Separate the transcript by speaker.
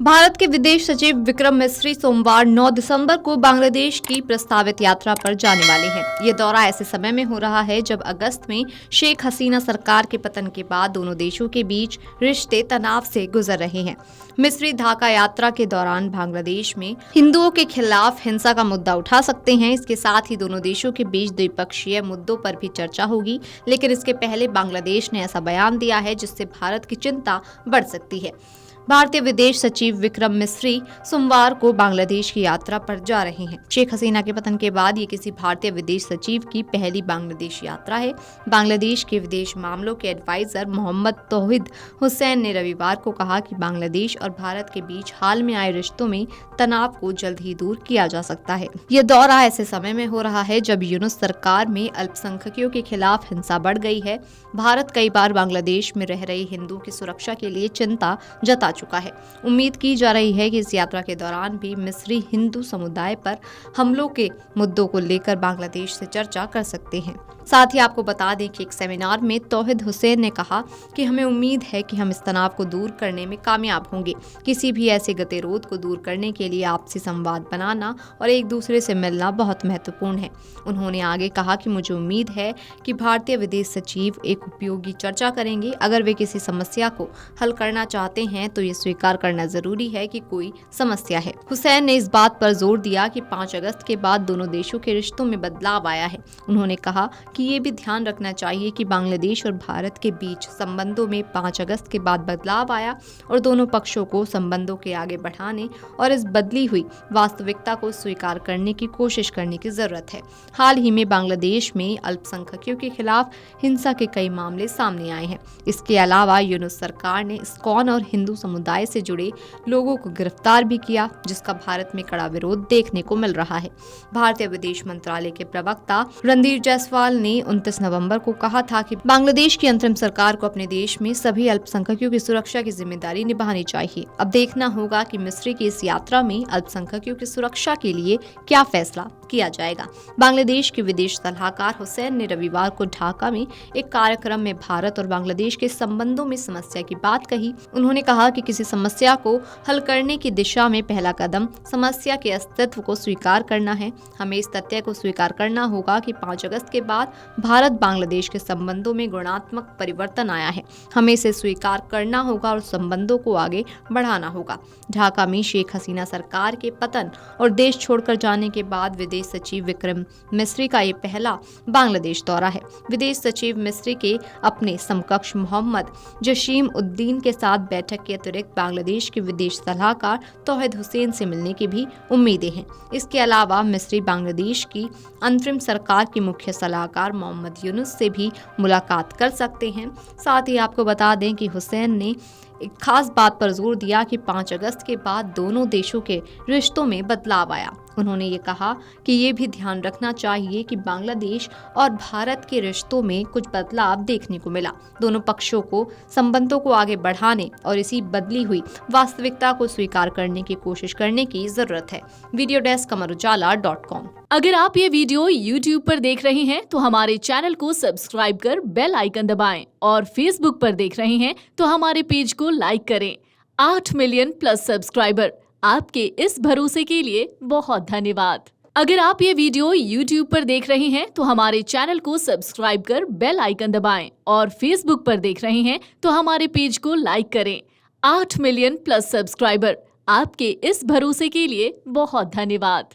Speaker 1: भारत के विदेश सचिव विक्रम मिस्री सोमवार 9 दिसंबर को बांग्लादेश की प्रस्तावित यात्रा पर जाने वाले हैं। ये दौरा ऐसे समय में हो रहा है जब अगस्त में शेख हसीना सरकार के पतन के बाद दोनों देशों के बीच रिश्ते तनाव से गुजर रहे हैं। मिस्री ढाका यात्रा के दौरान बांग्लादेश में हिंदुओं के खिलाफ हिंसा का मुद्दा उठा सकते हैं। इसके साथ ही दोनों देशों के बीच द्विपक्षीय मुद्दों पर भी चर्चा होगी, लेकिन इसके पहले बांग्लादेश ने ऐसा बयान दिया है जिससे भारत की चिंता बढ़ सकती है। भारतीय विदेश सचिव विक्रम मिस्री सोमवार को बांग्लादेश की यात्रा पर जा रहे हैं। शेख हसीना के पतन के बाद ये किसी भारतीय विदेश सचिव की पहली बांग्लादेश यात्रा है। बांग्लादेश के विदेश मामलों के एडवाइजर मोहम्मद तौहीद हुसैन ने रविवार को कहा कि बांग्लादेश और भारत के बीच हाल में आए रिश्तों में तनाव को जल्द ही दूर किया जा सकता है। यह दौरा ऐसे समय में हो रहा है जब यूनुस सरकार में अल्पसंख्यकों के खिलाफ हिंसा बढ़ गई है। भारत कई बार बांग्लादेश में रह रहे हिंदुओं की सुरक्षा के लिए चिंता जता चुका है। उम्मीद की जा रही है कि इस यात्रा के दौरान भी मिस्री हिंदू समुदाय पर हमलों के मुद्दों को लेकर बांग्लादेश से चर्चा कर सकते हैं। साथ ही आपको बता दें कि एक सेमिनार में तौहीद हुसैन ने कहा कि हमें उम्मीद है कि हम इस तनाव को दूर करने में कामयाब होंगे। किसी भी ऐसे गतिरोध को दूर करने के लिए आपसी संवाद बनाना और एक दूसरे से मिलना बहुत महत्वपूर्ण है। उन्होंने आगे कहा कि मुझे उम्मीद है कि भारतीय विदेश सचिव एक उपयोगी चर्चा करेंगे। अगर वे किसी समस्या को हल करना चाहते हैं तो ये स्वीकार करना जरूरी है कि कोई समस्या है। हुसैन ने इस बात पर जोर दिया कि 5 अगस्त के बाद दोनों देशों के रिश्तों में बदलाव आया है। उन्होंने कहा कि ये भी ध्यान रखना चाहिए कि बांग्लादेश और भारत के बीच संबंधों में 5 अगस्त के बाद बदलाव आया और दोनों पक्षों को संबंधों के आगे बढ़ाने और इस बदली हुई वास्तविकता को स्वीकार करने की कोशिश करने की जरूरत है। हाल ही में बांग्लादेश में अल्पसंख्यकों के खिलाफ हिंसा के कई मामले सामने आए हैं। इसके अलावा यूनुस सरकार ने इस्कॉन और हिंदू समुदाय से जुड़े लोगों को गिरफ्तार भी किया, जिसका भारत में कड़ा विरोध देखने को मिल रहा है। भारतीय विदेश मंत्रालय के प्रवक्ता रणधीर जायसवाल ने 29 नवंबर को कहा था कि बांग्लादेश की अंतरिम सरकार को अपने देश में सभी अल्पसंख्यकों की सुरक्षा की जिम्मेदारी निभानी चाहिए। अब देखना होगा कि मिस्री की इस यात्रा में अल्पसंख्यकों की सुरक्षा के लिए क्या फैसला किया जाएगा। बांग्लादेश के विदेश सलाहकार हुसैन ने रविवार को ढाका में एक कार्यक्रम में भारत और बांग्लादेश के संबंधों में समस्या की बात कही। उन्होंने कहा कि किसी समस्या को हल करने की दिशा में पहला कदम समस्या के अस्तित्व को स्वीकार करना है। हमें इस तथ्य को स्वीकार करना होगा कि 5 अगस्त के बाद भारत बांग्लादेश के संबंधों में गुणात्मक परिवर्तन आया है। हमें इसे स्वीकार करना होगा और संबंधों को आगे बढ़ाना होगा। ढाका में शेख हसीना सरकार के पतन और देश छोड़कर जाने के बाद विदेश सचिव विक्रम मिस्री का ये पहला बांग्लादेश दौरा है। विदेश सचिव मिस्री के अपने समकक्ष मोहम्मद जसीम उद्दीन के साथ बैठक के अतिरिक्त बांग्लादेश के विदेश सलाहकार तौहीद हुसैन से मिलने की भी उम्मीदें हैं। इसके अलावा मिस्री बांग्लादेश की अंतरिम सरकार की मुख्य सलाहकार मोहम्मद यूनुस से भी मुलाकात कर सकते हैं। साथ ही आपको बता दें कि हुसैन ने एक खास बात पर जोर दिया कि 5 अगस्त के बाद दोनों देशों के रिश्तों में बदलाव आया। उन्होंने ये कहा कि ये भी ध्यान रखना चाहिए कि बांग्लादेश और भारत के रिश्तों में कुछ बदलाव देखने को मिला। दोनों पक्षों को संबंधों को आगे बढ़ाने और इसी बदली हुई वास्तविकता को स्वीकार करने की कोशिश करने की जरूरत है। Video desk amarujala.com।
Speaker 2: अगर आप ये वीडियो YouTube पर देख रहे हैं तो हमारे चैनल को सब्सक्राइब कर बेल आइकन दबाएं और Facebook पर देख रहे हैं तो हमारे पेज को लाइक करें। 8 मिलियन प्लस सब्सक्राइबर, आपके इस भरोसे के लिए बहुत धन्यवाद। अगर आप ये वीडियो YouTube पर देख रहे हैं तो हमारे चैनल को सब्सक्राइब कर बेल आइकन दबाएं और Facebook पर देख रहे हैं तो हमारे पेज को लाइक करें। 8 मिलियन प्लस सब्सक्राइबर, आपके इस भरोसे के लिए बहुत धन्यवाद।